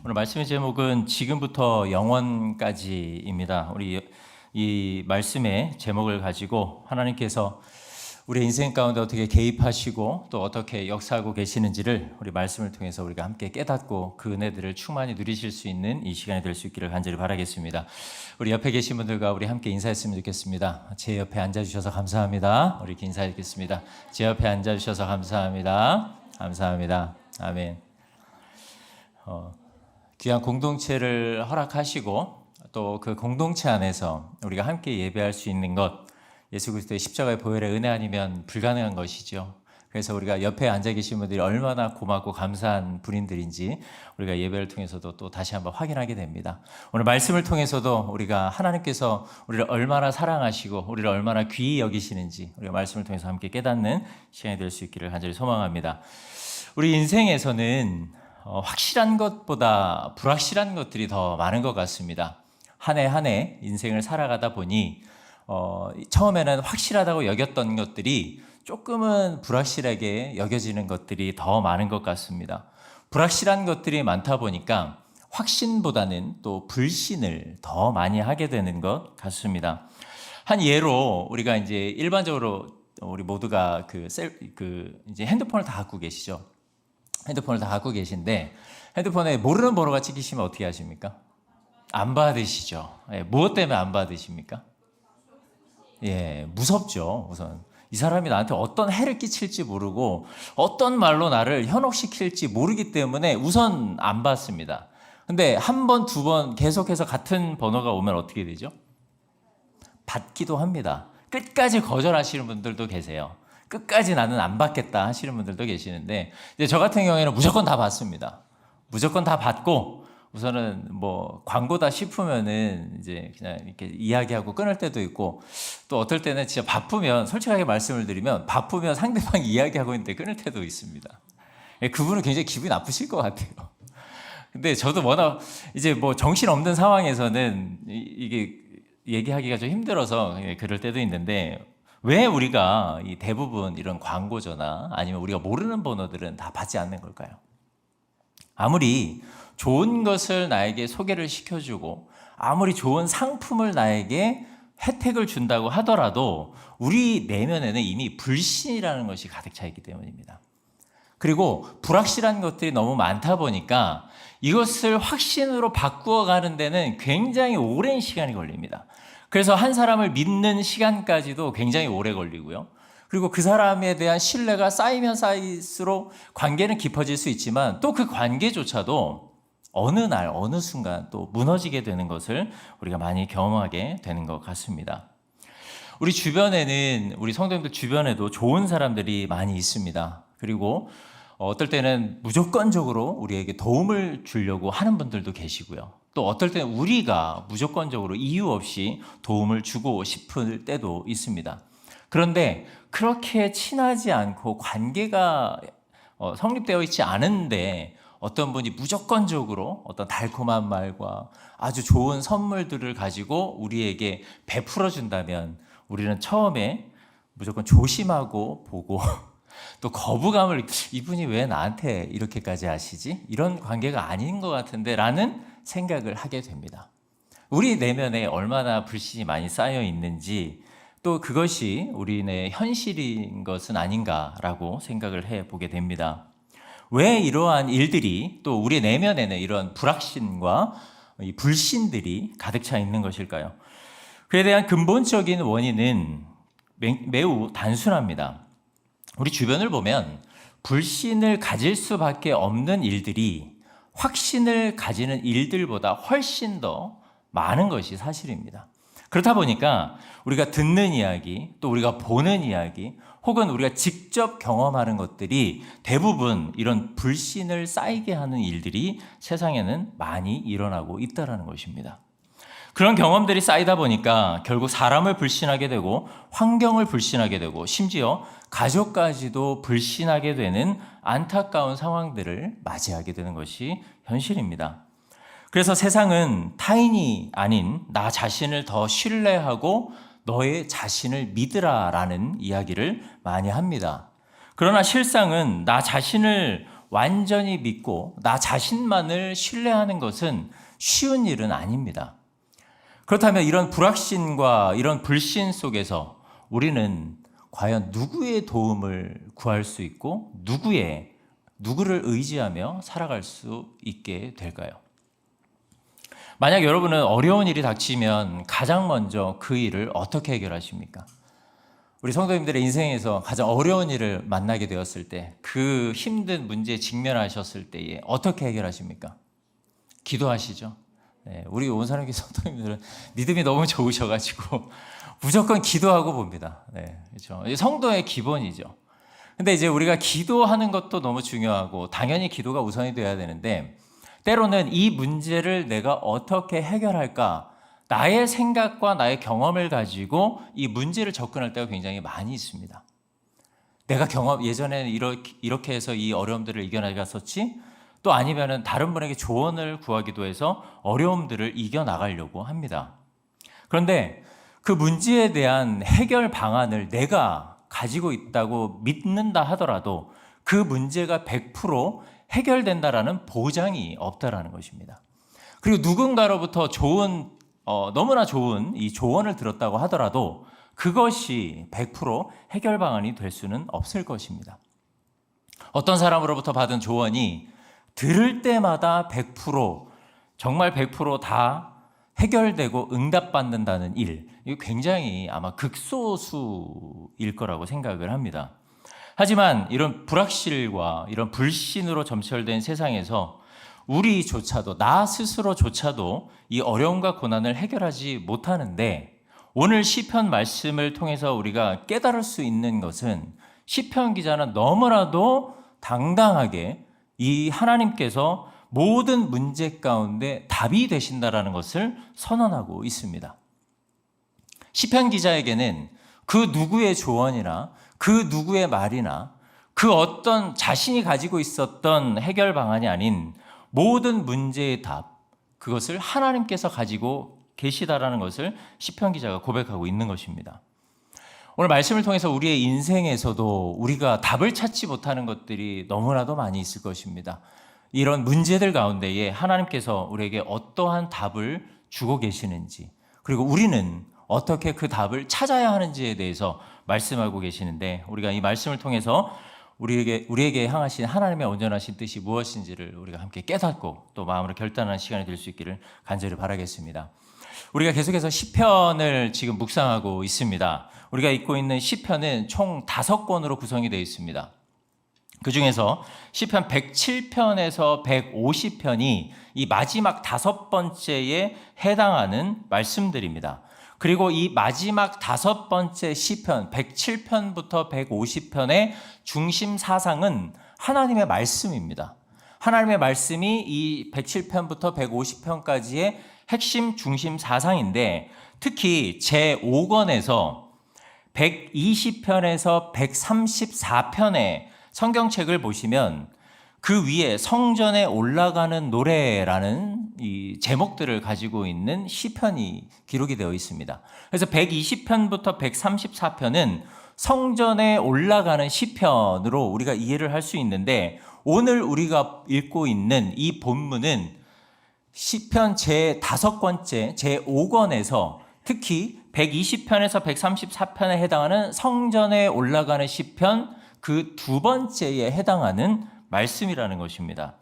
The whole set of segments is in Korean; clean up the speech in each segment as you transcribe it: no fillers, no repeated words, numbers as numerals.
오늘 말씀의 제목은 지금부터 영원까지입니다. 우리 이 말씀의 제목을 가지고 하나님께서 우리 인생 가운데 어떻게 개입하시고 또 어떻게 역사하고 계시는지를 우리 말씀을 통해서 우리가 함께 깨닫고 그 은혜들을 충만히 누리실 수 있는 이 시간이 될 수 있기를 간절히 바라겠습니다. 우리 옆에 계신 분들과 우리 함께 인사했으면 좋겠습니다. 제 옆에 앉아주셔서 감사합니다. 우리 인사드리겠습니다. 제 옆에 앉아주셔서 감사합니다. 감사합니다. 아멘. 귀한 공동체를 허락하시고 또 그 공동체 안에서 우리가 함께 예배할 수 있는 것, 예수 그리스도의 십자가의 보혈의 은혜 아니면 불가능한 것이죠. 그래서 우리가 옆에 앉아 계신 분들이 얼마나 고맙고 감사한 분인들인지 우리가 예배를 통해서도 또 다시 한번 확인하게 됩니다. 오늘 말씀을 통해서도 우리가 하나님께서 우리를 얼마나 사랑하시고 우리를 얼마나 귀히 여기시는지 우리가 말씀을 통해서 함께 깨닫는 시간이 될 수 있기를 간절히 소망합니다. 우리 인생에서는 확실한 것보다 불확실한 것들이 더 많은 것 같습니다. 한 해 한 해 인생을 살아가다 보니 처음에는 확실하다고 여겼던 것들이 조금은 불확실하게 여겨지는 것들이 더 많은 것 같습니다. 불확실한 것들이 많다 보니까 확신보다는 또 불신을 더 많이 하게 되는 것 같습니다. 한 예로 우리가 이제 일반적으로 우리 모두가 이제 핸드폰을 다 갖고 계시죠. 핸드폰을 다 갖고 계신데 핸드폰에 모르는 번호가 찍히시면 어떻게 하십니까? 안 받으시죠. 무엇 때문에 안 받으십니까? 무섭죠. 우선 이 사람이 나한테 어떤 해를 끼칠지 모르고 어떤 말로 나를 현혹시킬지 모르기 때문에 우선 안 받습니다. 근데 한 번, 두 번 계속해서 같은 번호가 오면 어떻게 되죠? 받기도 합니다. 끝까지 거절하시는 분들도 계세요. 끝까지 나는 안 받겠다 하시는 분들도 계시는데 이제 저 같은 경우에는 무조건 다 받습니다. 무조건 다 받고 우선은 뭐 광고다 싶으면은 이제 그냥 이렇게 이야기하고 끊을 때도 있고 또 어떨 때는 진짜 바쁘면 솔직하게 말씀을 드리면 바쁘면 상대방이 이야기하고 있는데 끊을 때도 있습니다. 그분은 굉장히 기분이 나쁘실 것 같아요. 근데 저도 워낙 이제 뭐 정신 없는 상황에서는 이게 얘기하기가 좀 힘들어서 그럴 때도 있는데 왜 우리가 이 대부분 이런 광고 전화 아니면 우리가 모르는 번호들은 다 받지 않는 걸까요? 아무리 좋은 것을 나에게 소개를 시켜주고 아무리 좋은 상품을 나에게 혜택을 준다고 하더라도 우리 내면에는 이미 불신이라는 것이 가득 차 있기 때문입니다. 그리고 불확실한 것들이 너무 많다 보니까 이것을 확신으로 바꾸어 가는 데는 굉장히 오랜 시간이 걸립니다. 그래서 한 사람을 믿는 시간까지도 굉장히 오래 걸리고요. 그리고 그 사람에 대한 신뢰가 쌓이면 쌓일수록 관계는 깊어질 수 있지만 또 그 관계조차도 어느 날 어느 순간 또 무너지게 되는 것을 우리가 많이 경험하게 되는 것 같습니다. 우리 주변에는 우리 성도님들 주변에도 좋은 사람들이 많이 있습니다. 그리고 어떨 때는 무조건적으로 우리에게 도움을 주려고 하는 분들도 계시고요. 또 어떨 때는 우리가 무조건적으로 이유 없이 도움을 주고 싶을 때도 있습니다. 그런데 그렇게 친하지 않고 관계가 성립되어 있지 않은데 어떤 분이 무조건적으로 어떤 달콤한 말과 아주 좋은 선물들을 가지고 우리에게 베풀어 준다면 우리는 처음에 무조건 조심하고 보고 또 거부감을 이분이 왜 나한테 이렇게까지 하시지? 이런 관계가 아닌 것 같은데 라는 생각을 하게 됩니다. 우리 내면에 얼마나 불신이 많이 쌓여 있는지 또 그것이 우리의 현실인 것은 아닌가라고 생각을 해보게 됩니다. 왜 이러한 일들이 또 우리 내면에는 이런 불확신과 이 불신들이 가득 차 있는 것일까요? 그에 대한 근본적인 원인은 매우 단순합니다. 우리 주변을 보면 불신을 가질 수밖에 없는 일들이 확신을 가지는 일들보다 훨씬 더 많은 것이 사실입니다. 그렇다 보니까 우리가 듣는 이야기, 또 우리가 보는 이야기, 혹은 우리가 직접 경험하는 것들이 대부분 이런 불신을 쌓이게 하는 일들이 세상에는 많이 일어나고 있다는 것입니다. 그런 경험들이 쌓이다 보니까 결국 사람을 불신하게 되고 환경을 불신하게 되고 심지어 가족까지도 불신하게 되는 안타까운 상황들을 맞이하게 되는 것이 현실입니다. 그래서 세상은 타인이 아닌 나 자신을 더 신뢰하고 너의 자신을 믿으라라는 이야기를 많이 합니다. 그러나 실상은 나 자신을 완전히 믿고 나 자신만을 신뢰하는 것은 쉬운 일은 아닙니다. 그렇다면 이런 불확신과 이런 불신 속에서 우리는 과연 누구의 도움을 구할 수 있고 누구를 의지하며 살아갈 수 있게 될까요? 만약 여러분은 어려운 일이 닥치면 가장 먼저 그 일을 어떻게 해결하십니까? 우리 성도님들의 인생에서 가장 어려운 일을 만나게 되었을 때, 그 힘든 문제에 직면하셨을 때에 어떻게 해결하십니까? 기도하시죠. 네, 우리 온사람교회 성도님들은 믿음이 너무 좋으셔가지고 무조건 기도하고 봅니다. 네, 그렇죠. 성도의 기본이죠. 근데 이제 우리가 기도하는 것도 너무 중요하고 당연히 기도가 우선이 돼야 되는데, 때로는 이 문제를 내가 어떻게 해결할까? 나의 생각과 나의 경험을 가지고 이 문제를 접근할 때가 굉장히 많이 있습니다. 내가 예전에는 이렇게 해서 이 어려움들을 이겨나갔었지? 또 아니면은 다른 분에게 조언을 구하기도 해서 어려움들을 이겨나가려고 합니다. 그런데 그 문제에 대한 해결 방안을 내가 가지고 있다고 믿는다 하더라도 그 문제가 100% 해결된다라는 보장이 없다라는 것입니다. 그리고 누군가로부터 너무나 좋은 이 조언을 들었다고 하더라도 그것이 100% 해결 방안이 될 수는 없을 것입니다. 어떤 사람으로부터 받은 조언이 들을 때마다 100% 정말 100%다 해결되고 응답받는다는 일, 이거 굉장히 아마 극소수일 거라고 생각을 합니다. 하지만 이런 불확실과 이런 불신으로 점철된 세상에서 우리조차도, 나 스스로조차도 이 어려움과 고난을 해결하지 못하는데, 오늘 시편 말씀을 통해서 우리가 깨달을 수 있는 것은 시편 기자는 너무나도 당당하게 이 하나님께서 모든 문제 가운데 답이 되신다라는 것을 선언하고 있습니다. 시편 기자에게는 그 누구의 조언이나 그 누구의 말이나 그 어떤 자신이 가지고 있었던 해결 방안이 아닌 모든 문제의 답, 그것을 하나님께서 가지고 계시다라는 것을 시편 기자가 고백하고 있는 것입니다. 오늘 말씀을 통해서 우리의 인생에서도 우리가 답을 찾지 못하는 것들이 너무나도 많이 있을 것입니다. 이런 문제들 가운데에 하나님께서 우리에게 어떠한 답을 주고 계시는지, 그리고 우리는 어떻게 그 답을 찾아야 하는지에 대해서 말씀하고 계시는데, 우리가 이 말씀을 통해서 우리에게 향하신 하나님의 온전하신 뜻이 무엇인지를 우리가 함께 깨닫고 또 마음으로 결단하는 시간이 될 수 있기를 간절히 바라겠습니다. 우리가 계속해서 시편을 지금 묵상하고 있습니다. 우리가 읽고 있는 시편은 총 5권으로 구성이 되어 있습니다. 그 중에서 시편 107편에서 150편이 이 마지막 5번째에 해당하는 말씀들입니다. 그리고 이 마지막 5번째 시편 107편부터 150편의 중심 사상은 하나님의 말씀입니다. 하나님의 말씀이 이 107편부터 150편까지의 핵심 중심 사상인데, 특히 제5권에서 120편에서 134편의 성경책을 보시면 그 위에 성전에 올라가는 노래라는 이 제목들을 가지고 있는 시편이 기록이 되어 있습니다. 그래서 120편부터 134편은 성전에 올라가는 시편으로 우리가 이해를 할 수 있는데, 오늘 우리가 읽고 있는 이 본문은 시편 제5권째 제5권에서 특히 120편에서 134편에 해당하는 성전에 올라가는 시편 그 2번째에 해당하는 말씀이라는 것입니다.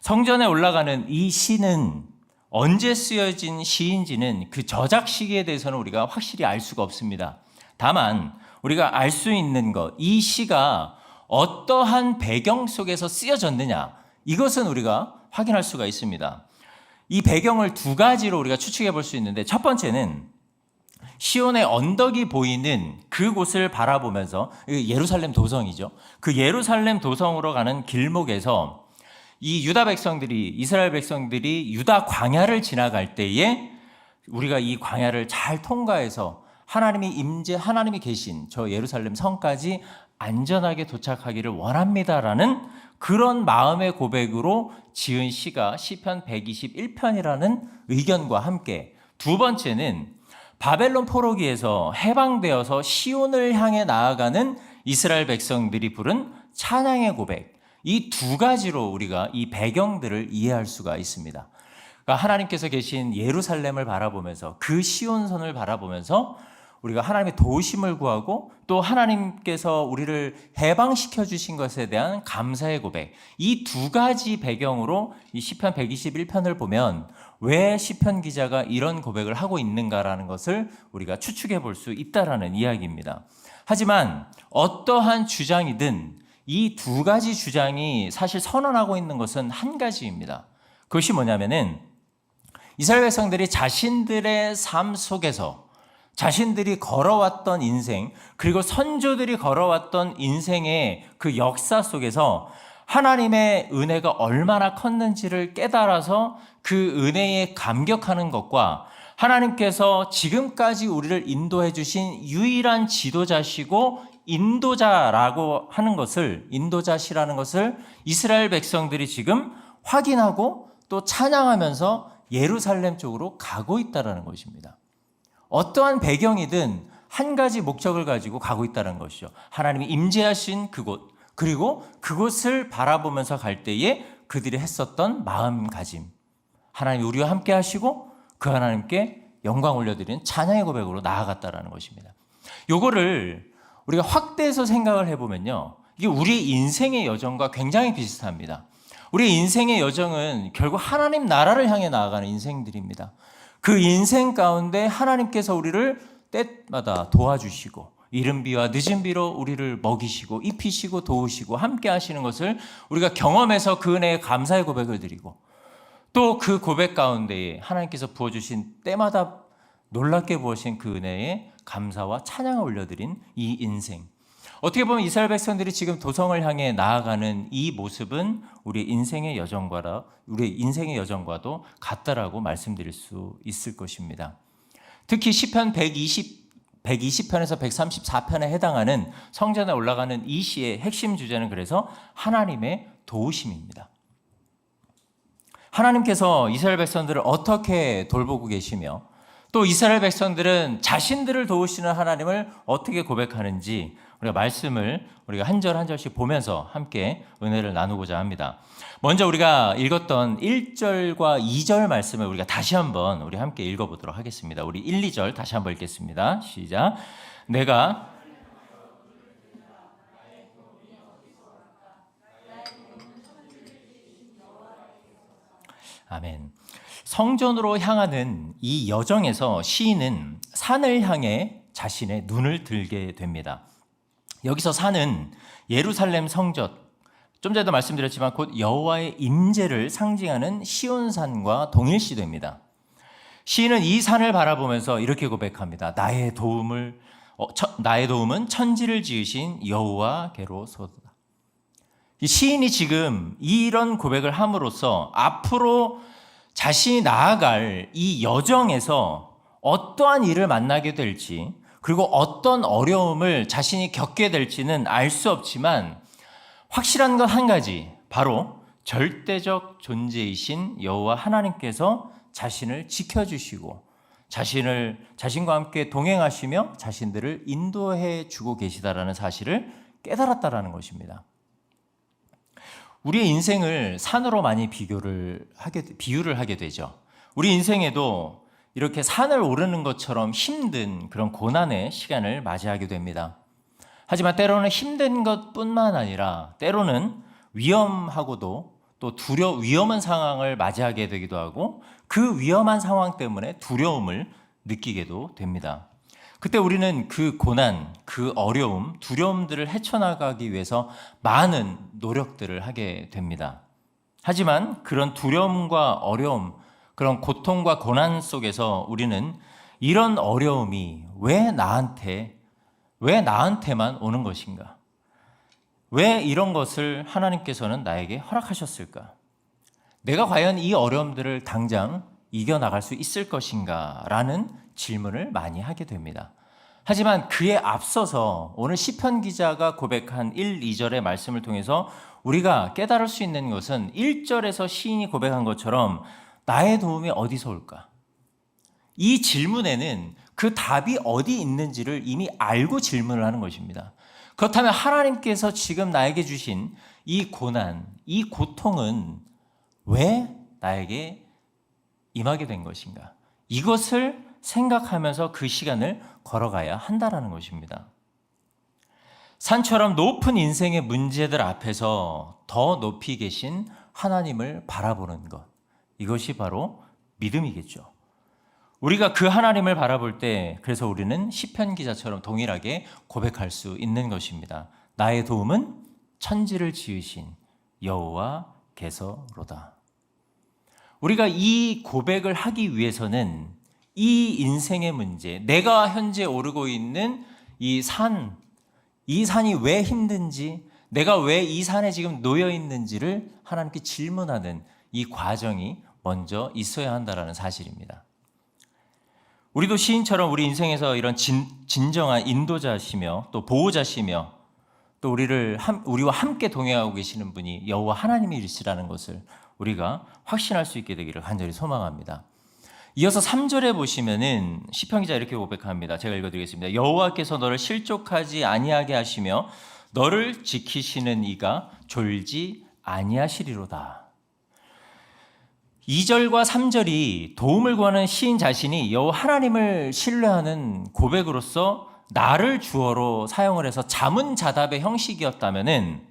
성전에 올라가는 이 시는 언제 쓰여진 시인지는 그 저작 시기에 대해서는 우리가 확실히 알 수가 없습니다. 다만 우리가 알 수 있는 것, 이 시가 어떠한 배경 속에서 쓰여졌느냐, 이것은 우리가 확인할 수가 있습니다. 이 배경을 2가지로 우리가 추측해 볼 수 있는데, 첫 번째는 시온의 언덕이 보이는 그곳을 바라보면서, 예루살렘 도성이죠. 그 예루살렘 도성으로 가는 길목에서 이 유다 백성들이, 이스라엘 백성들이 유다 광야를 지나갈 때에 우리가 이 광야를 잘 통과해서 하나님이 계신 저 예루살렘 성까지 안전하게 도착하기를 원합니다라는 그런 마음의 고백으로 지은 시가 시편 121편이라는 의견과 함께, 2번째는 바벨론 포로기에서 해방되어서 시온을 향해 나아가는 이스라엘 백성들이 부른 찬양의 고백, 이 두 가지로 우리가 이 배경들을 이해할 수가 있습니다. 그러니까 하나님께서 계신 예루살렘을 바라보면서 그 시온산을 바라보면서 우리가 하나님의 도우심을 구하고 또 하나님께서 우리를 해방시켜 주신 것에 대한 감사의 고백, 이 두 가지 배경으로 이 시편 121편을 보면 왜 시편 기자가 이런 고백을 하고 있는가라는 것을 우리가 추측해 볼 수 있다라는 이야기입니다. 하지만 어떠한 주장이든 이 두 가지 주장이 사실 선언하고 있는 것은 한 가지입니다. 그것이 뭐냐면은 이스라엘 백성들이 자신들의 삶 속에서 자신들이 걸어왔던 인생, 그리고 선조들이 걸어왔던 인생의 그 역사 속에서 하나님의 은혜가 얼마나 컸는지를 깨달아서 그 은혜에 감격하는 것과 하나님께서 지금까지 우리를 인도해 주신 유일한 지도자시고 인도자라고 하는 것을, 인도자시라는 것을 이스라엘 백성들이 지금 확인하고 또 찬양하면서 예루살렘 쪽으로 가고 있다는 것입니다. 어떠한 배경이든 한 가지 목적을 가지고 가고 있다는 것이죠. 하나님이 임재하신 그곳, 그리고 그곳을 바라보면서 갈 때에 그들이 했었던 마음가짐, 하나님이 우리와 함께 하시고 그 하나님께 영광 올려드리는 찬양의 고백으로 나아갔다는 것입니다. 요거를 우리가 확대해서 생각을 해보면요, 이게 우리의 인생의 여정과 굉장히 비슷합니다. 우리의 인생의 여정은 결국 하나님 나라를 향해 나아가는 인생들입니다. 그 인생 가운데 하나님께서 우리를 때마다 도와주시고 이른 비와 늦은 비로 우리를 먹이시고 입히시고 도우시고 함께 하시는 것을 우리가 경험해서 그 은혜에 감사의 고백을 드리고 또 그 고백 가운데에 하나님께서 부어주신 때마다 놀랍게 부어신 그 은혜에 감사와 찬양을 올려드린 이 인생, 어떻게 보면 이스라엘 백성들이 지금 도성을 향해 나아가는 이 모습은 우리 인생의 여정과도 같다라고 말씀드릴 수 있을 것입니다. 특히 시편 120편에서 134편에 해당하는 성전에 올라가는 이 시의 핵심 주제는 그래서 하나님의 도우심입니다. 하나님께서 이스라엘 백성들을 어떻게 돌보고 계시며 또 이스라엘 백성들은 자신들을 도우시는 하나님을 어떻게 고백하는지 우리가 말씀을 우리가 한 절 한 절씩 보면서 함께 은혜를 나누고자 합니다. 먼저 우리가 읽었던 1절과 2절 말씀을 우리가 다시 한번 우리 함께 읽어보도록 하겠습니다. 우리 1, 2절 다시 한번 읽겠습니다. 시작. 내가 아멘. 성전으로 향하는 이 여정에서 시인은 산을 향해 자신의 눈을 들게 됩니다. 여기서 산은 예루살렘 성전, 좀 전에도 말씀드렸지만 곧 여호와의 임재를 상징하는 시온산과 동일시됩니다. 시인은 이 산을 바라보면서 이렇게 고백합니다. 나의 도움은 천지를 지으신 여호와께로소이다. 시인이 지금 이런 고백을 함으로써 앞으로 자신이 나아갈 이 여정에서 어떠한 일을 만나게 될지, 그리고 어떤 어려움을 자신이 겪게 될지는 알 수 없지만 확실한 건 한 가지, 바로 절대적 존재이신 여호와 하나님께서 자신을 지켜주시고 자신과 함께 동행하시며 자신들을 인도해 주고 계시다라는 사실을 깨달았다라는 것입니다. 우리의 인생을 산으로 많이 비유를 하게 되죠. 우리 인생에도 이렇게 산을 오르는 것처럼 힘든 그런 고난의 시간을 맞이하게 됩니다. 하지만 때로는 힘든 것뿐만 아니라 때로는 위험하고도 또 위험한 상황을 맞이하게 되기도 하고 그 위험한 상황 때문에 두려움을 느끼게도 됩니다. 그때 우리는 그 고난, 그 어려움, 두려움들을 헤쳐나가기 위해서 많은 노력들을 하게 됩니다. 하지만 그런 두려움과 어려움, 그런 고통과 고난 속에서 우리는 이런 어려움이 왜 나한테만 오는 것인가? 왜 이런 것을 하나님께서는 나에게 허락하셨을까? 내가 과연 이 어려움들을 당장 이겨나갈 수 있을 것인가? 라는 질문을 많이 하게 됩니다. 하지만 그에 앞서서 오늘 시편 기자가 고백한 1, 2절의 말씀을 통해서 우리가 깨달을 수 있는 것은 1절에서 시인이 고백한 것처럼 나의 도움이 어디서 올까? 이 질문에는 그 답이 어디 있는지를 이미 알고 질문을 하는 것입니다. 그렇다면 하나님께서 지금 나에게 주신 이 고난, 이 고통은 왜 나에게 임하게 된 것인가? 이것을 생각하면서 그 시간을 걸어가야 한다라는 것입니다. 산처럼 높은 인생의 문제들 앞에서 더 높이 계신 하나님을 바라보는 것, 이것이 바로 믿음이겠죠. 우리가 그 하나님을 바라볼 때 그래서 우리는 시편 기자처럼 동일하게 고백할 수 있는 것입니다. 나의 도움은 천지를 지으신 여호와께서로다. 우리가 이 고백을 하기 위해서는 이 인생의 문제, 내가 현재 오르고 있는 이 산이 왜 힘든지, 내가 왜 이 산에 지금 놓여 있는지를 하나님께 질문하는 이 과정이 먼저 있어야 한다는 사실입니다. 우리도 시인처럼 우리 인생에서 이런 진정한 인도자시며 또 보호자시며 또 우리와 함께 동행하고 계시는 분이 여호와 하나님이시라는 것을 우리가 확신할 수 있게 되기를 간절히 소망합니다. 이어서 3절에 보시면은 시편 기자 이렇게 고백합니다. 제가 읽어드리겠습니다. 여호와께서 너를 실족하지 아니하게 하시며 너를 지키시는 이가 졸지 아니하시리로다. 2절과 3절이 도움을 구하는 시인 자신이 여호와 하나님을 신뢰하는 고백으로서 나를 주어로 사용을 해서 자문자답의 형식이었다면은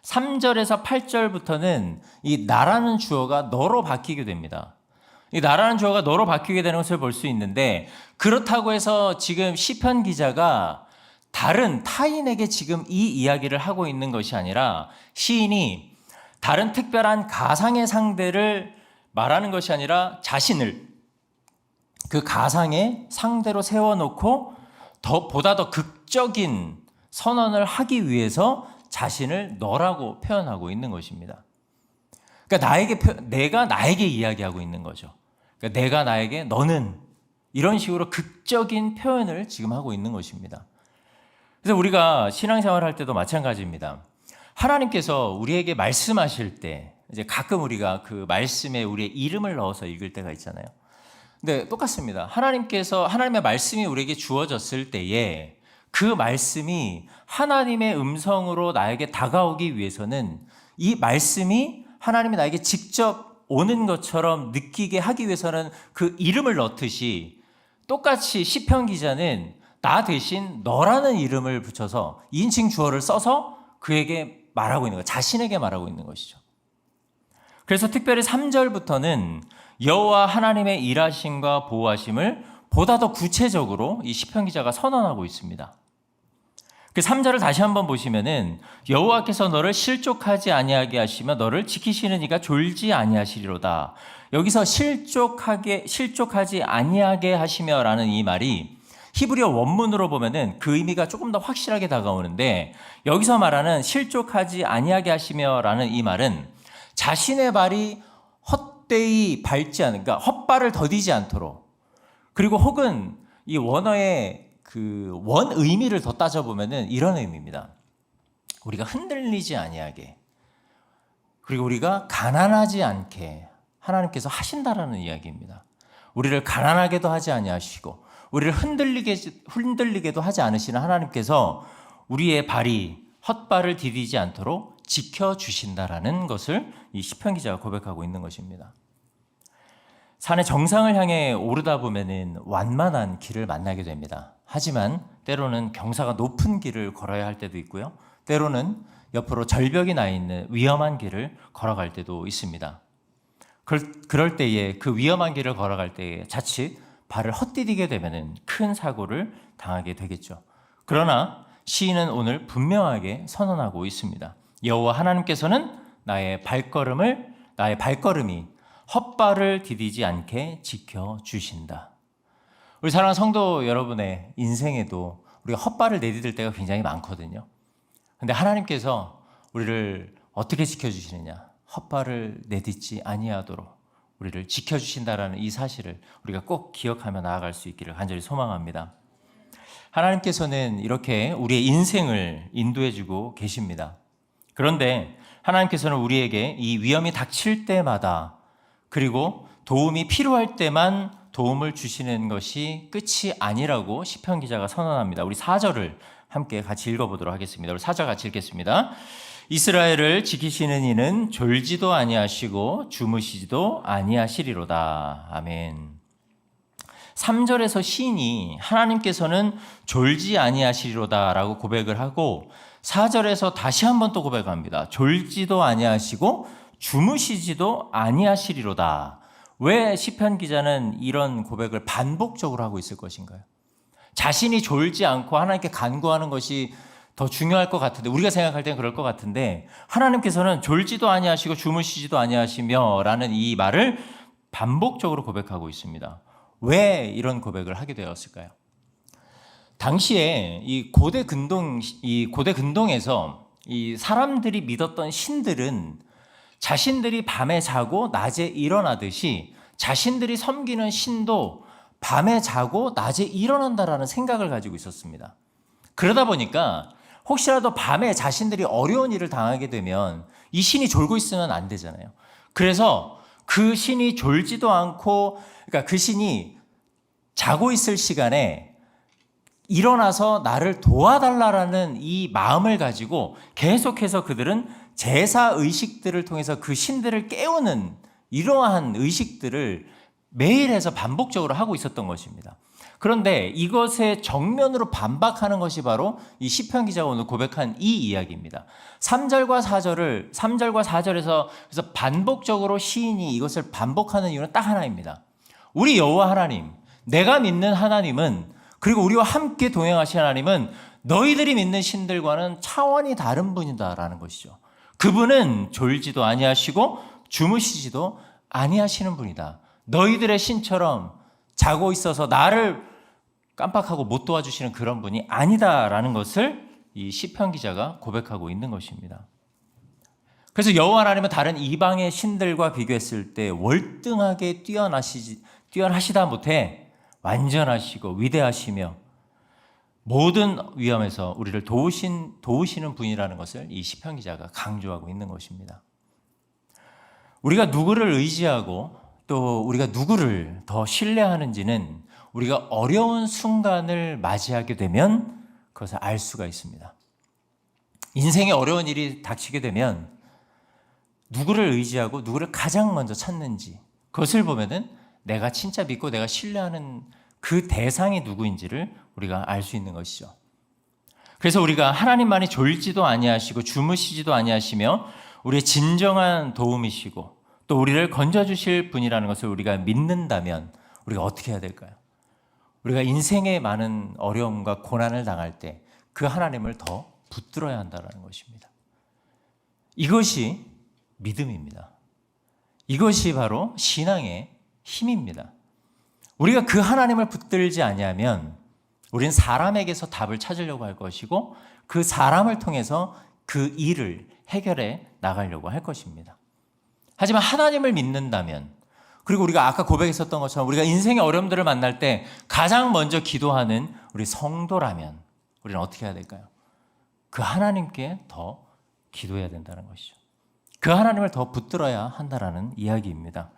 3절에서 8절부터는 이 나라는 주어가 너로 바뀌게 됩니다. 이 나라는 주어가 너로 바뀌게 되는 것을 볼 수 있는데, 그렇다고 해서 지금 시편 기자가 다른 타인에게 지금 이 이야기를 하고 있는 것이 아니라 시인이 다른 특별한 가상의 상대를 말하는 것이 아니라 자신을 그 가상의 상대로 세워놓고 보다 더 극적인 선언을 하기 위해서 자신을 너라고 표현하고 있는 것입니다. 그러니까 내가 나에게 이야기하고 있는 거죠. 그러니까 내가 나에게 너는 이런 식으로 극적인 표현을 지금 하고 있는 것입니다. 그래서 우리가 신앙생활 할 때도 마찬가지입니다. 하나님께서 우리에게 말씀하실 때 이제 가끔 우리가 그 말씀에 우리의 이름을 넣어서 읽을 때가 있잖아요. 근데 똑같습니다. 하나님의 말씀이 우리에게 주어졌을 때에 그 말씀이 하나님의 음성으로 나에게 다가오기 위해서는 이 말씀이 하나님이 나에게 직접 오는 것처럼 느끼게 하기 위해서는 그 이름을 넣듯이 똑같이 시편 기자는 나 대신 너라는 이름을 붙여서 2인칭 주어를 써서 그에게 말하고 있는 것, 자신에게 말하고 있는 것이죠. 그래서 특별히 3절부터는 여호와 하나님의 일하심과 보호하심을 보다 더 구체적으로 이 시편 기자가 선언하고 있습니다. 그 3절을 다시 한번 보시면은 여호와께서 너를 실족하지 아니하게 하시며 너를 지키시는 이가 졸지 아니하시리로다. 여기서 실족하지 아니하게 하시며라는 이 말이 히브리어 원문으로 보면은 그 의미가 조금 더 확실하게 다가오는데, 여기서 말하는 실족하지 아니하게 하시며라는 이 말은 자신의 발이 헛되이 밟지 않은, 그러니까 헛발을 더디지 않도록, 그리고 혹은 이 원어의 그 원 의미를 더 따져보면은 이런 의미입니다. 우리가 흔들리지 아니하게, 그리고 우리가 가난하지 않게 하나님께서 하신다라는 이야기입니다. 우리를 가난하게도 하지 아니하시고 우리를 흔들리게도 하지 않으시는 하나님께서 우리의 발이 헛발을 디디지 않도록 지켜주신다라는 것을 이 시편 기자가 고백하고 있는 것입니다. 산의 정상을 향해 오르다 보면은 완만한 길을 만나게 됩니다. 하지만 때로는 경사가 높은 길을 걸어야 할 때도 있고요. 때로는 옆으로 절벽이 나 있는 위험한 길을 걸어갈 때도 있습니다. 그럴 때에 그 위험한 길을 걸어갈 때에 자칫 발을 헛디디게 되면은 큰 사고를 당하게 되겠죠. 그러나 시인은 오늘 분명하게 선언하고 있습니다. 여호와 하나님께서는 나의 발걸음이 헛발을 디디지 않게 지켜주신다. 우리 사랑하는 성도 여러분의 인생에도 우리가 헛발을 내디딜 때가 굉장히 많거든요. 근데 하나님께서 우리를 어떻게 지켜주시느냐? 헛발을 내딛지 아니하도록 우리를 지켜주신다라는 이 사실을 우리가 꼭 기억하며 나아갈 수 있기를 간절히 소망합니다. 하나님께서는 이렇게 우리의 인생을 인도해주고 계십니다. 그런데 하나님께서는 우리에게 이 위험이 닥칠 때마다, 그리고 도움이 필요할 때만 도움을 주시는 것이 끝이 아니라고 시편 기자가 선언합니다. 우리 4절을 함께 같이 읽어보도록 하겠습니다. 우리 4절 같이 읽겠습니다. 이스라엘을 지키시는 이는 졸지도 아니하시고 주무시지도 아니하시리로다. 아멘. 3절에서 시인이 하나님께서는 졸지 아니하시리로다라고 고백을 하고 4절에서 다시 한번 또 고백합니다. 졸지도 아니하시고 주무시지도 아니하시리로다. 왜 시편 기자는 이런 고백을 반복적으로 하고 있을 것인가요? 자신이 졸지 않고 하나님께 간구하는 것이 더 중요할 것 같은데, 우리가 생각할 때는 그럴 것 같은데, 하나님께서는 졸지도 아니하시고 주무시지도 아니하시며 라는 이 말을 반복적으로 고백하고 있습니다. 왜 이런 고백을 하게 되었을까요? 당시에 이 고대 근동에서 이 사람들이 믿었던 신들은 자신들이 밤에 자고 낮에 일어나듯이 자신들이 섬기는 신도 밤에 자고 낮에 일어난다라는 생각을 가지고 있었습니다. 그러다 보니까 혹시라도 밤에 자신들이 어려운 일을 당하게 되면 이 신이 졸고 있으면 안 되잖아요. 그래서 그 신이 졸지도 않고, 그러니까 그 신이 자고 있을 시간에 일어나서 나를 도와달라라는 이 마음을 가지고 계속해서 그들은 제사 의식들을 통해서 그 신들을 깨우는 이러한 의식들을 매일 해서 반복적으로 하고 있었던 것입니다. 그런데 이것에 정면으로 반박하는 것이 바로 이 시편 기자가 오늘 고백한 이 이야기입니다. 3절과 4절에서 그래서 반복적으로 시인이 이것을 반복하는 이유는 딱 하나입니다. 우리 여호와 하나님, 내가 믿는 하나님은, 그리고 우리와 함께 동행하신 하나님은 너희들이 믿는 신들과는 차원이 다른 분이다라는 것이죠. 그분은 졸지도 아니하시고 주무시지도 아니하시는 분이다. 너희들의 신처럼 자고 있어서 나를 깜빡하고 못 도와주시는 그런 분이 아니다라는 것을 이 시편 기자가 고백하고 있는 것입니다. 그래서 여호와 하나님은 다른 이방의 신들과 비교했을 때 월등하게 뛰어나시다 못해 완전하시고 위대하시며 모든 위험에서 우리를 도우시는 분이라는 것을 이 시편 기자가 강조하고 있는 것입니다. 우리가 누구를 의지하고 또 우리가 누구를 더 신뢰하는지는 우리가 어려운 순간을 맞이하게 되면 그것을 알 수가 있습니다. 인생에 어려운 일이 닥치게 되면 누구를 의지하고 누구를 가장 먼저 찾는지 그것을 보면은 내가 진짜 믿고 내가 신뢰하는 그 대상이 누구인지를 우리가 알 수 있는 것이죠. 그래서 우리가 하나님만이 졸지도 아니하시고 주무시지도 아니하시며 우리의 진정한 도움이시고 또 우리를 건져주실 분이라는 것을 우리가 믿는다면 우리가 어떻게 해야 될까요? 우리가 인생의 많은 어려움과 고난을 당할 때 그 하나님을 더 붙들어야 한다는 것입니다. 이것이 믿음입니다. 이것이 바로 신앙의 힘입니다. 우리가 그 하나님을 붙들지 아니하면 우리는 사람에게서 답을 찾으려고 할 것이고 그 사람을 통해서 그 일을 해결해 나가려고 할 것입니다. 하지만 하나님을 믿는다면, 그리고 우리가 아까 고백했었던 것처럼 우리가 인생의 어려움들을 만날 때 가장 먼저 기도하는 우리 성도라면 우리는 어떻게 해야 될까요? 그 하나님께 더 기도해야 된다는 것이죠. 그 하나님을 더 붙들어야 한다는 이야기입니다.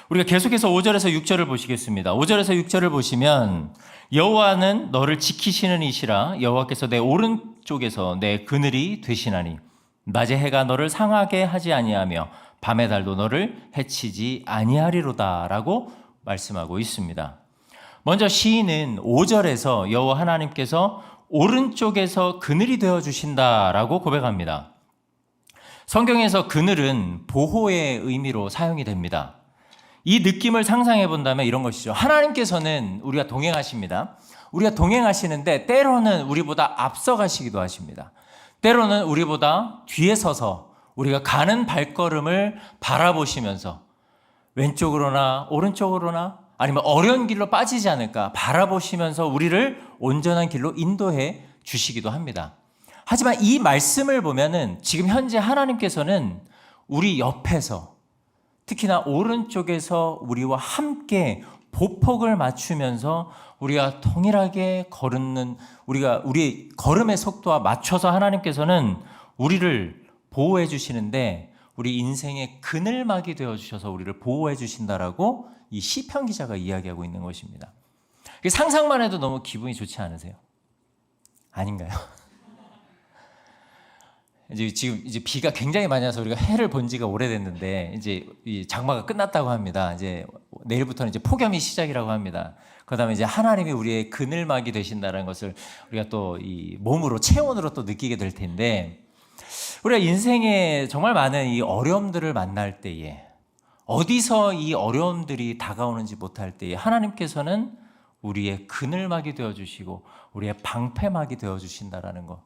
우리가 계속해서 5절에서 6절을 보시겠습니다. 5절에서 6절을 보시면 여호와는 너를 지키시는 이시라. 여호와께서 내 오른쪽에서 내 그늘이 되시나니 낮에 해가 너를 상하게 하지 아니하며 밤의 달도 너를 해치지 아니하리로다 라고 말씀하고 있습니다. 먼저 시인은 5절에서 여호와 하나님께서 오른쪽에서 그늘이 되어주신다라고 고백합니다. 성경에서 그늘은 보호의 의미로 사용이 됩니다. 이 느낌을 상상해 본다면 이런 것이죠. 하나님께서는 우리가 동행하십니다. 우리가 동행하시는데 때로는 우리보다 앞서가시기도 하십니다. 때로는 우리보다 뒤에 서서 우리가 가는 발걸음을 바라보시면서 왼쪽으로나 오른쪽으로나 아니면 어려운 길로 빠지지 않을까 바라보시면서 우리를 온전한 길로 인도해 주시기도 합니다. 하지만 이 말씀을 보면은 지금 현재 하나님께서는 우리 옆에서 특히나 오른쪽에서 우리와 함께 보폭을 맞추면서 우리가 동일하게 걸는 우리의 걸음의 속도와 맞춰서 하나님께서는 우리를 보호해 주시는데 우리 인생의 그늘막이 되어 주셔서 우리를 보호해 주신다라고 이 시편 기자가 이야기하고 있는 것입니다. 상상만 해도 너무 기분이 좋지 않으세요? 아닌가요? 지금 비가 굉장히 많이 와서 우리가 해를 본 지가 오래됐는데 이제 이 장마가 끝났다고 합니다. 이제 내일부터는 이제 폭염이 시작이라고 합니다. 그다음에 이제 하나님이 우리의 그늘막이 되신다는 것을 우리가 또 이 몸으로 체온으로 또 느끼게 될 텐데, 우리가 인생에 정말 많은 이 어려움들을 만날 때에, 어디서 이 어려움들이 다가오는지 못할 때에 하나님께서는 우리의 그늘막이 되어주시고 우리의 방패막이 되어주신다라는 것,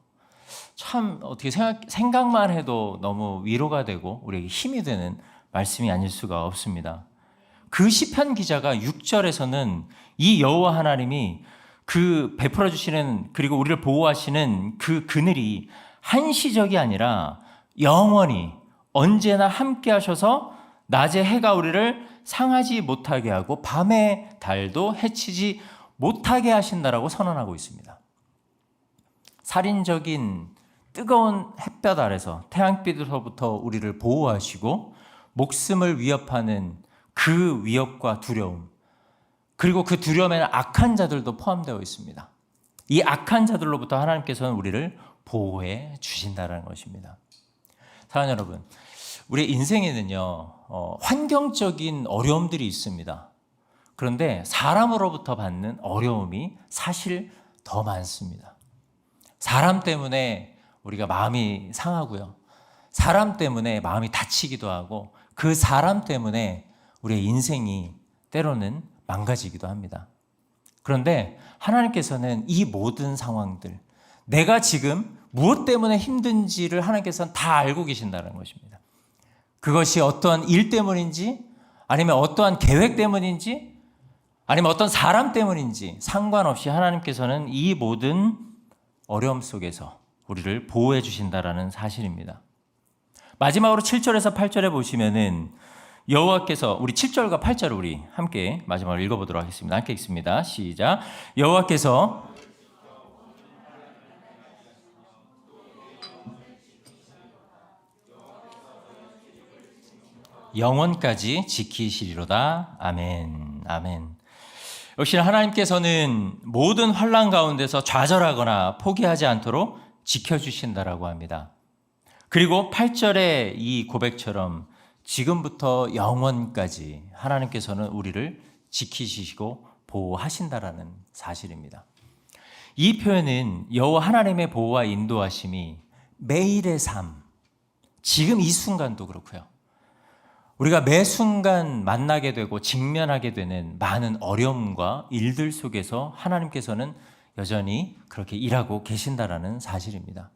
참 어떻게 생각만 해도 너무 위로가 되고 우리에게 힘이 되는 말씀이 아닐 수가 없습니다. 그 시편 기자가 6절에서는 이 여호와 하나님이 그 베풀어 주시는, 그리고 우리를 보호하시는 그 그늘이 한시적이 아니라 영원히 언제나 함께 하셔서 낮에 해가 우리를 상하지 못하게 하고 밤에 달도 해치지 못하게 하신다라고 선언하고 있습니다. 살인적인 뜨거운 햇볕 아래서 태양빛으로부터 우리를 보호하시고 목숨을 위협하는 그 위협과 두려움, 그리고 그 두려움에는 악한 자들도 포함되어 있습니다. 이 악한 자들로부터 하나님께서는 우리를 보호해 주신다는 것입니다. 사랑하는 여러분, 우리의 인생에는요, 환경적인 어려움들이 있습니다. 그런데 사람으로부터 받는 어려움이 사실 더 많습니다. 사람 때문에 우리가 마음이 상하고요, 사람 때문에 마음이 다치기도 하고, 그 사람 때문에 우리의 인생이 때로는 망가지기도 합니다. 그런데 하나님께서는 이 모든 상황들, 내가 지금 무엇 때문에 힘든지를 하나님께서는 다 알고 계신다는 것입니다. 그것이 어떠한 일 때문인지, 아니면 어떠한 계획 때문인지, 아니면 어떤 사람 때문인지 상관없이 하나님께서는 이 모든 어려움 속에서 우리를 보호해 주신다라는 사실입니다. 마지막으로 7절에서 8절에 보시면은 여호와께서, 우리 7절과 8절을 우리 함께 마지막으로 읽어보도록 하겠습니다. 함께 읽습니다. 시작. 여호와께서 영원까지 지키시리로다. 아멘. 아멘. 역시 하나님께서는 모든 환난 가운데서 좌절하거나 포기하지 않도록 지켜주신다라고 합니다. 그리고 8절의 이 고백처럼 지금부터 영원까지 하나님께서는 우리를 지키시고 보호하신다라는 사실입니다. 이 표현은 여호와 하나님의 보호와 인도하심이 매일의 삶, 지금 이 순간도 그렇고요, 우리가 매 순간 만나게 되고 직면하게 되는 많은 어려움과 일들 속에서 하나님께서는 여전히 그렇게 일하고 계신다라는 사실입니다.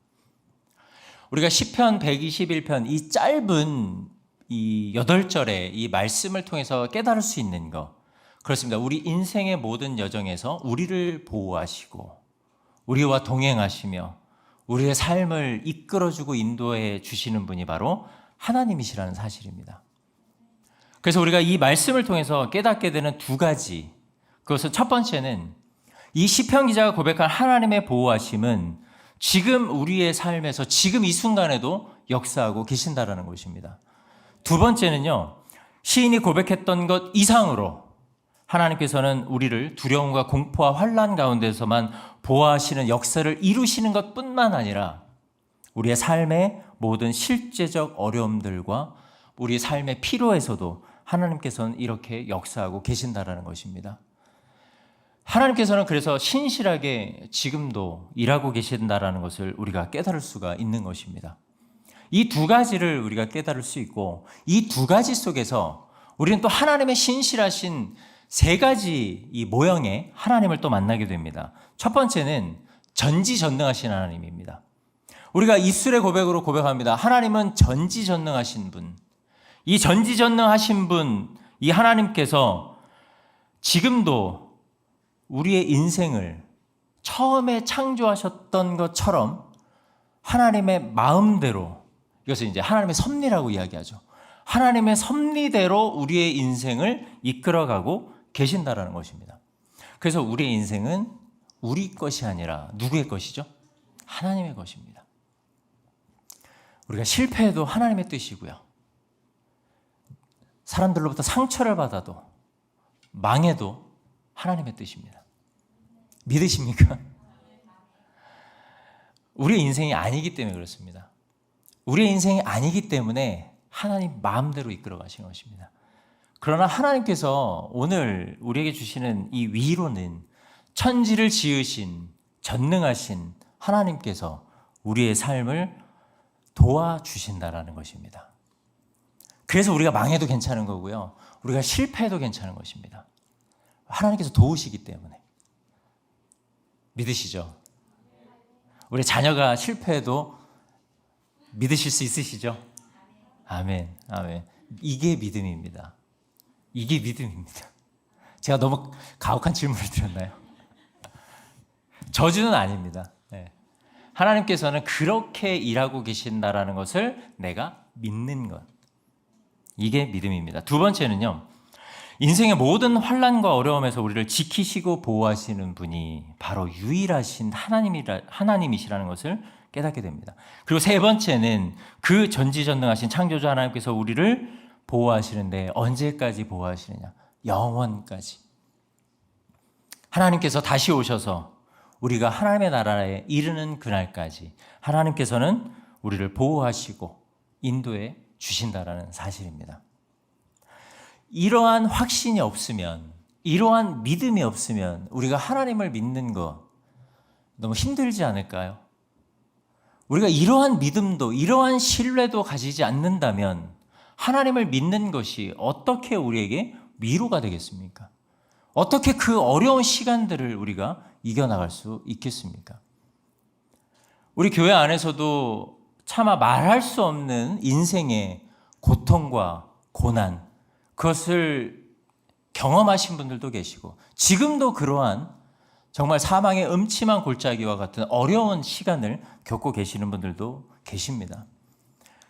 우리가 시편 121편 이 짧은 이 8절의 이 말씀을 통해서 깨달을 수 있는 것, 그렇습니다. 우리 인생의 모든 여정에서 우리를 보호하시고 우리와 동행하시며 우리의 삶을 이끌어주고 인도해 주시는 분이 바로 하나님이시라는 사실입니다. 그래서 우리가 이 말씀을 통해서 깨닫게 되는 두 가지, 그것은 첫 번째는 이 시편 기자가 고백한 하나님의 보호하심은 지금 우리의 삶에서 지금 이 순간에도 역사하고 계신다라는 것입니다. 두 번째는요, 시인이 고백했던 것 이상으로 하나님께서는 우리를 두려움과 공포와 환난 가운데서만 보호하시는 역사를 이루시는 것뿐만 아니라 우리의 삶의 모든 실제적 어려움들과 우리 삶의 필요에서도 하나님께서는 이렇게 역사하고 계신다라는 것입니다. 하나님께서는 그래서 신실하게 지금도 일하고 계신다라는 것을 우리가 깨달을 수가 있는 것입니다. 이 두 가지를 우리가 깨달을 수 있고, 이 두 가지 속에서 우리는 또 하나님의 신실하신 세 가지 이 모형의 하나님을 또 만나게 됩니다. 첫 번째는 전지전능하신 하나님입니다. 우리가 입술의 고백으로 고백합니다. 하나님은 전지전능하신 분. 이 전지전능하신 분, 이 하나님께서 지금도 우리의 인생을 처음에 창조하셨던 것처럼 하나님의 마음대로, 이것을 이제 하나님의 섭리라고 이야기하죠. 하나님의 섭리대로 우리의 인생을 이끌어가고 계신다라는 것입니다. 그래서 우리의 인생은 우리 것이 아니라 누구의 것이죠? 하나님의 것입니다. 우리가 실패해도 하나님의 뜻이고요, 사람들로부터 상처를 받아도 망해도 하나님의 뜻입니다. 믿으십니까? 우리의 인생이 아니기 때문에 그렇습니다. 우리의 인생이 아니기 때문에 하나님 마음대로 이끌어 가시는 것입니다. 그러나 하나님께서 오늘 우리에게 주시는 이 위로는 천지를 지으신 전능하신 하나님께서 우리의 삶을 도와주신다라는 것입니다. 그래서 우리가 망해도 괜찮은 거고요. 우리가 실패해도 괜찮은 것입니다. 하나님께서 도우시기 때문에. 믿으시죠? 우리 자녀가 실패해도 믿으실 수 있으시죠? 아멘, 아멘. 이게 믿음입니다. 이게 믿음입니다. 제가 너무 가혹한 질문을 드렸나요? 저주는 아닙니다. 네. 하나님께서는 그렇게 일하고 계신다라는 것을 내가 믿는 것. 이게 믿음입니다. 두 번째는요. 인생의 모든 환난과 어려움에서 우리를 지키시고 보호하시는 분이 바로 유일하신 하나님이시라는 것을 깨닫게 됩니다. 그리고 세 번째는 그 전지전능하신 창조주 하나님께서 우리를 보호하시는데 언제까지 보호하시느냐? 영원까지. 하나님께서 다시 오셔서 우리가 하나님의 나라에 이르는 그날까지 하나님께서는 우리를 보호하시고 인도해 주신다라는 사실입니다. 이러한 확신이 없으면, 이러한 믿음이 없으면 우리가 하나님을 믿는 거 너무 힘들지 않을까요? 우리가 이러한 믿음도, 이러한 신뢰도 가지지 않는다면 하나님을 믿는 것이 어떻게 우리에게 위로가 되겠습니까? 어떻게 그 어려운 시간들을 우리가 이겨나갈 수 있겠습니까? 우리 교회 안에서도 차마 말할 수 없는 인생의 고통과 고난, 그것을 경험하신 분들도 계시고 지금도 그러한 정말 사망의 음침한 골짜기와 같은 어려운 시간을 겪고 계시는 분들도 계십니다.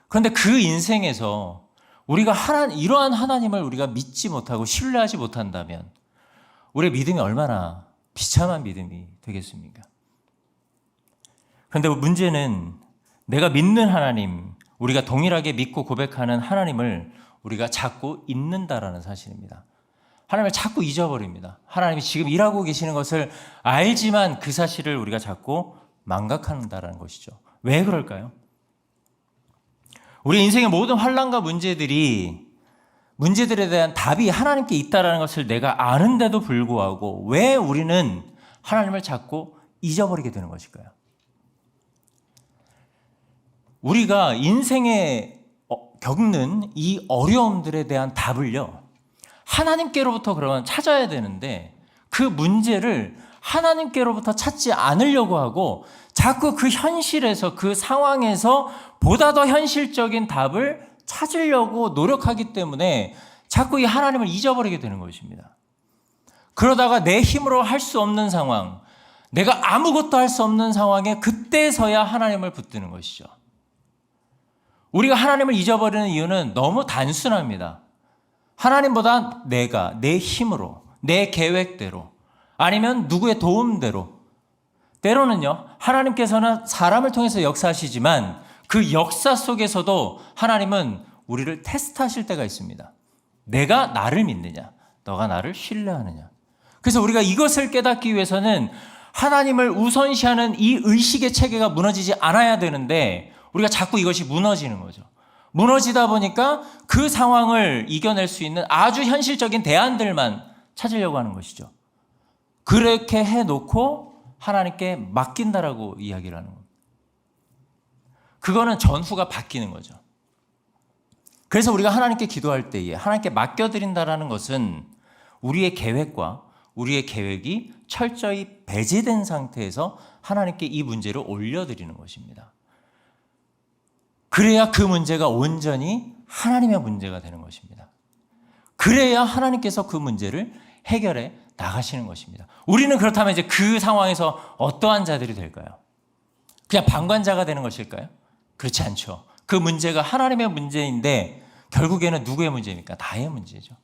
그런데 그 인생에서 우리가 이러한 하나님을 우리가 믿지 못하고 신뢰하지 못한다면 우리의 믿음이 얼마나 비참한 믿음이 되겠습니까? 그런데 문제는 내가 믿는 하나님, 우리가 동일하게 믿고 고백하는 하나님을 우리가 자꾸 잊는다라는 사실입니다. 하나님을 자꾸 잊어버립니다. 하나님이 지금 일하고 계시는 것을 알지만 그 사실을 우리가 자꾸 망각한다라는 것이죠. 왜 그럴까요? 우리 인생의 모든 환난과 문제들에 대한 답이 하나님께 있다는 것을 내가 아는데도 불구하고 왜 우리는 하나님을 자꾸 잊어버리게 되는 것일까요? 우리가 인생에 겪는 이 어려움들에 대한 답을요, 하나님께로부터 그러면 찾아야 되는데 그 문제를 하나님께로부터 찾지 않으려고 하고 자꾸 그 현실에서, 그 상황에서 보다 더 현실적인 답을 찾으려고 노력하기 때문에 자꾸 이 하나님을 잊어버리게 되는 것입니다. 그러다가 내 힘으로 할 수 없는 상황, 내가 아무것도 할 수 없는 상황에 그때서야 하나님을 붙드는 것이죠. 우리가 하나님을 잊어버리는 이유는 너무 단순합니다. 하나님보다 내가 내 힘으로, 내 계획대로, 아니면 누구의 도움대로, 때로는요, 하나님께서는 사람을 통해서 역사하시지만 그 역사 속에서도 하나님은 우리를 테스트하실 때가 있습니다. 내가 나를 믿느냐, 너가 나를 신뢰하느냐. 그래서 우리가 이것을 깨닫기 위해서는 하나님을 우선시하는 이 의식의 체계가 무너지지 않아야 되는데 우리가 자꾸 이것이 무너지는 거죠. 무너지다 보니까 그 상황을 이겨낼 수 있는 아주 현실적인 대안들만 찾으려고 하는 것이죠. 그렇게 해놓고 하나님께 맡긴다라고 이야기를 하는 겁니다. 그거는 전후가 바뀌는 거죠. 그래서 우리가 하나님께 기도할 때에 하나님께 맡겨드린다라는 것은 우리의 계획과 우리의 계획이 철저히 배제된 상태에서 하나님께 이 문제를 올려드리는 것입니다. 그래야 그 문제가 온전히 하나님의 문제가 되는 것입니다. 그래야 하나님께서 그 문제를 해결해 나가시는 것입니다. 우리는 그렇다면 이제 그 상황에서 어떠한 자들이 될까요? 그냥 방관자가 되는 것일까요? 그렇지 않죠. 그 문제가 하나님의 문제인데 결국에는 누구의 문제입니까? 나의 문제죠.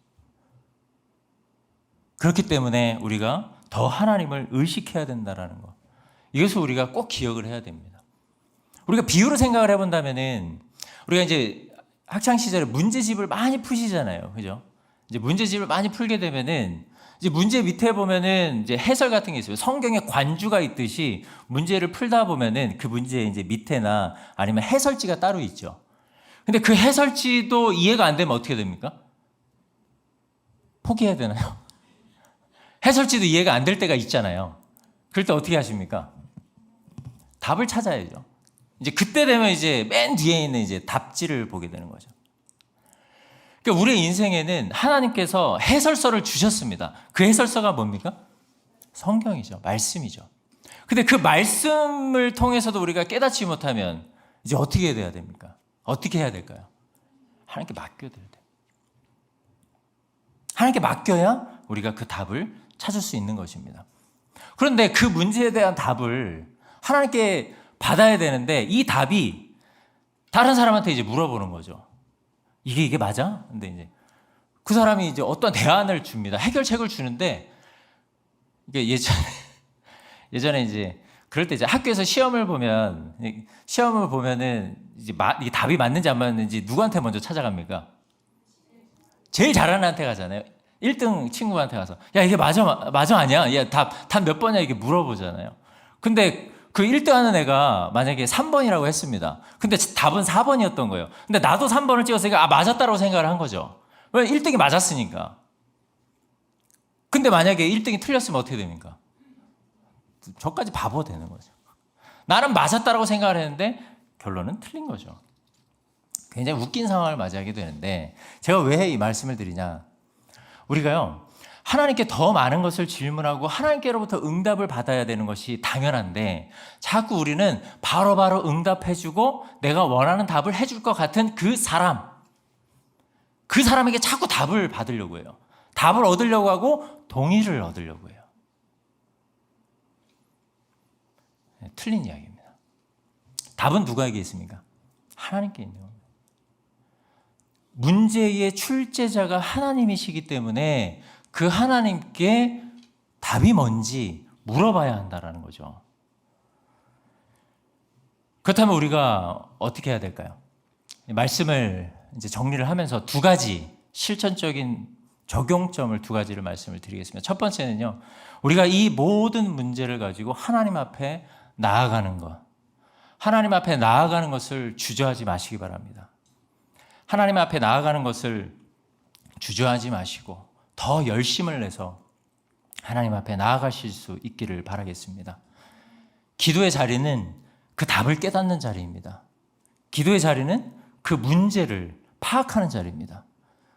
그렇기 때문에 우리가 더 하나님을 의식해야 된다는 것. 이것을 우리가 꼭 기억을 해야 됩니다. 우리가 비유로 생각을 해본다면은 우리가 이제 학창 시절에 문제집을 많이 푸시잖아요. 그죠? 이제 문제집을 많이 풀게 되면은 이제 문제 밑에 보면은 이제 해설 같은 게 있어요. 성경에 관주가 있듯이 문제를 풀다 보면은 그 문제 이제 밑에나 아니면 해설지가 따로 있죠. 근데 그 해설지도 이해가 안 되면 어떻게 됩니까? 포기해야 되나요? 해설지도 이해가 안 될 때가 있잖아요. 그럴 때 어떻게 하십니까? 답을 찾아야죠. 이제 그때 되면 이제 맨 뒤에 있는 이제 답지를 보게 되는 거죠. 그러니까 우리의 인생에는 하나님께서 해설서를 주셨습니다. 그 해설서가 뭡니까? 성경이죠. 말씀이죠. 근데 그 말씀을 통해서도 우리가 깨닫지 못하면 이제 어떻게 해야 됩니까? 어떻게 해야 될까요? 하나님께 맡겨야 돼요. 하나님께 맡겨야 우리가 그 답을 찾을 수 있는 것입니다. 그런데 그 문제에 대한 답을 하나님께 받아야 되는데 이 답이 다른 사람한테 이제 물어보는 거죠. 이게 맞아? 근데 이제 그 사람이 이제 어떤 대안을 줍니다. 해결책을 주는데 이게 예전에 이제 그럴 때 이제 학교에서 시험을 보면은 이제 이게 답이 맞는지 안 맞는지 누구한테 먼저 찾아갑니까? 제일 잘하는 애한테 가잖아요. 1등 친구한테 가서 야 이게 맞아 아니야? 야 답 몇 번이야? 이게 물어보잖아요. 근데 그 1등 하는 애가 만약에 3번이라고 했습니다. 근데 답은 4번이었던 거예요. 근데 나도 3번을 찍었으니까 맞았다고 생각을 한 거죠. 왜? 1등이 맞았으니까. 근데 만약에 1등이 틀렸으면 어떻게 됩니까? 저까지 바보 되는 거죠. 나는 맞았다고 생각을 했는데 결론은 틀린 거죠. 굉장히 웃긴 상황을 맞이하게 되는데 제가 왜 이 말씀을 드리냐. 우리가요. 하나님께 더 많은 것을 질문하고 하나님께로부터 응답을 받아야 되는 것이 당연한데 자꾸 우리는 바로바로 응답해주고 내가 원하는 답을 해줄 것 같은 그 사람에게 자꾸 답을 받으려고 해요. 답을 얻으려고 하고 동의를 얻으려고 해요. 네, 틀린 이야기입니다. 답은 누구에게 있습니까? 하나님께 있는 겁니다. 문제의 출제자가 하나님이시기 때문에 그 하나님께 답이 뭔지 물어봐야 한다는 거죠. 그렇다면 우리가 어떻게 해야 될까요? 말씀을 이제 정리를 하면서 두 가지 실천적인 적용점을 두 가지를 말씀을 드리겠습니다. 첫 번째는요, 우리가 이 모든 문제를 가지고 하나님 앞에 나아가는 것. 하나님 앞에 나아가는 것을 주저하지 마시기 바랍니다. 하나님 앞에 나아가는 것을 주저하지 마시고 더 열심을 내서 하나님 앞에 나아가실 수 있기를 바라겠습니다. 기도의 자리는 그 답을 깨닫는 자리입니다. 기도의 자리는 그 문제를 파악하는 자리입니다.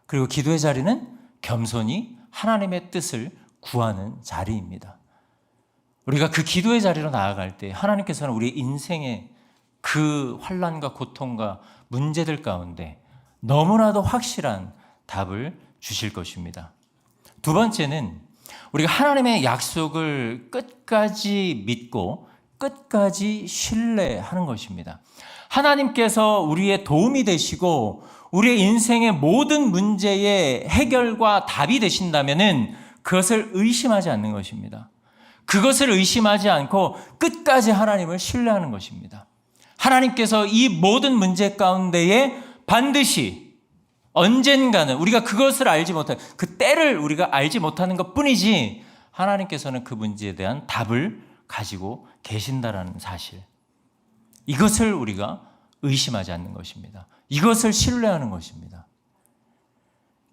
그리고 기도의 자리는 겸손히 하나님의 뜻을 구하는 자리입니다. 우리가 그 기도의 자리로 나아갈 때 하나님께서는 우리 인생의 그 환난과 고통과 문제들 가운데 너무나도 확실한 답을 주실 것입니다. 두 번째는 우리가 하나님의 약속을 끝까지 믿고 끝까지 신뢰하는 것입니다. 하나님께서 우리의 도움이 되시고 우리의 인생의 모든 문제의 해결과 답이 되신다면 그것을 의심하지 않는 것입니다. 그것을 의심하지 않고 끝까지 하나님을 신뢰하는 것입니다. 하나님께서 이 모든 문제 가운데에 반드시 언젠가는 우리가 그것을 알지 못하는 그 때를 우리가 알지 못하는 것뿐이지 하나님께서는 그 문제에 대한 답을 가지고 계신다라는 사실, 이것을 우리가 의심하지 않는 것입니다. 이것을 신뢰하는 것입니다.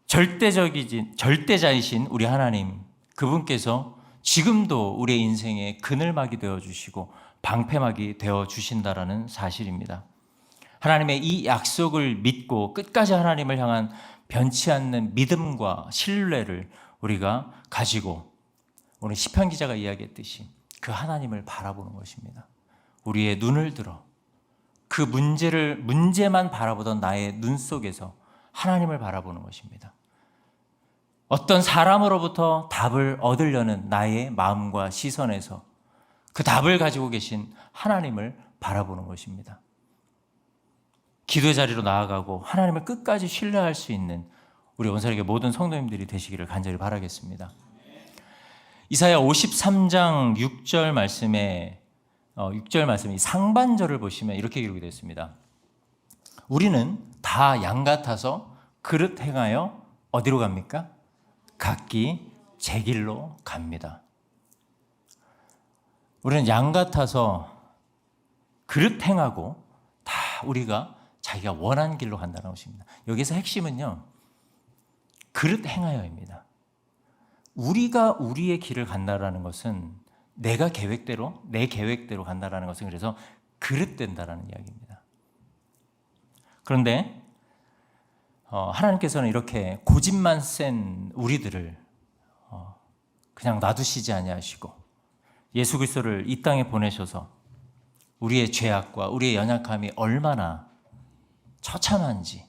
절대자이신 우리 하나님, 그분께서 지금도 우리의 인생의 그늘막이 되어주시고 방패막이 되어주신다라는 사실입니다. 하나님의 이 약속을 믿고 끝까지 하나님을 향한 변치 않는 믿음과 신뢰를 우리가 가지고 오늘 시편 기자가 이야기했듯이 그 하나님을 바라보는 것입니다. 우리의 눈을 들어 그 문제만 바라보던 나의 눈 속에서 하나님을 바라보는 것입니다. 어떤 사람으로부터 답을 얻으려는 나의 마음과 시선에서 그 답을 가지고 계신 하나님을 바라보는 것입니다. 기도의 자리로 나아가고 하나님을 끝까지 신뢰할 수 있는 우리 온사역의 모든 성도님들이 되시기를 간절히 바라겠습니다. 이사야 53장 6절 말씀에 6절 말씀이 상반절을 보시면 이렇게 기록이 되어 있습니다. 우리는 다 양 같아서 그릇 행하여 어디로 갑니까? 각기 제 길로 갑니다. 우리는 양 같아서 그릇 행하고 다 우리가 자기가 원하는 길로 간다는 것입니다. 여기서 핵심은요, 그릇 행하여입니다. 우리가 우리의 길을 간다라는 것은 내가 계획대로, 내 계획대로 간다라는 것은 그래서 그릇된다라는 이야기입니다. 그런데 하나님께서는 이렇게 고집만 센 우리들을 그냥 놔두시지 아니하시고 예수 그리스도를 이 땅에 보내셔서 우리의 죄악과 우리의 연약함이 얼마나 처참한지,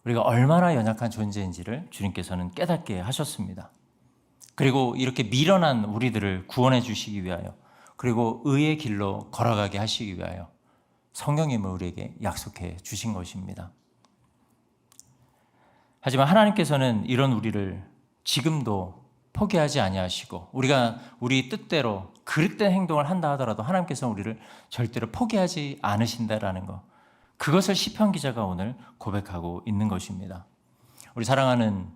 우리가 얼마나 연약한 존재인지를 주님께서는 깨닫게 하셨습니다. 그리고 이렇게 미련한 우리들을 구원해 주시기 위하여, 그리고 의의 길로 걸어가게 하시기 위하여 성령님을 우리에게 약속해 주신 것입니다. 하지만 하나님께서는 이런 우리를 지금도 포기하지 아니하시고, 우리가 우리 뜻대로 그릇된 행동을 한다 하더라도 하나님께서는 우리를 절대로 포기하지 않으신다라는 것, 그것을 시편 기자가 오늘 고백하고 있는 것입니다. 우리 사랑하는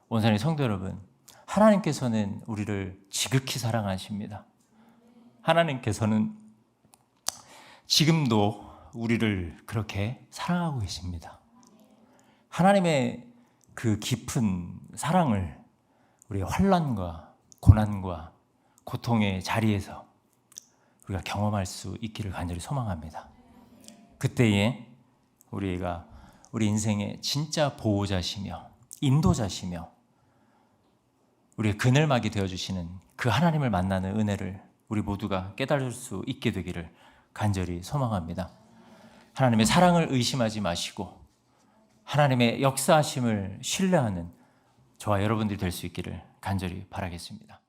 온산의 성도 여러분, 하나님께서는 우리를 지극히 사랑하십니다. 하나님께서는 지금도 우리를 그렇게 사랑하고 계십니다. 하나님의 그 깊은 사랑을 우리의 환난과 고난과 고통의 자리에서 우리가 경험할 수 있기를 간절히 소망합니다. 그때에 우리가 우리 인생의 진짜 보호자시며 인도자시며 우리의 그늘막이 되어주시는 그 하나님을 만나는 은혜를 우리 모두가 깨달을 수 있게 되기를 간절히 소망합니다. 하나님의 사랑을 의심하지 마시고 하나님의 역사하심을 신뢰하는 저와 여러분들이 될 수 있기를 간절히 바라겠습니다.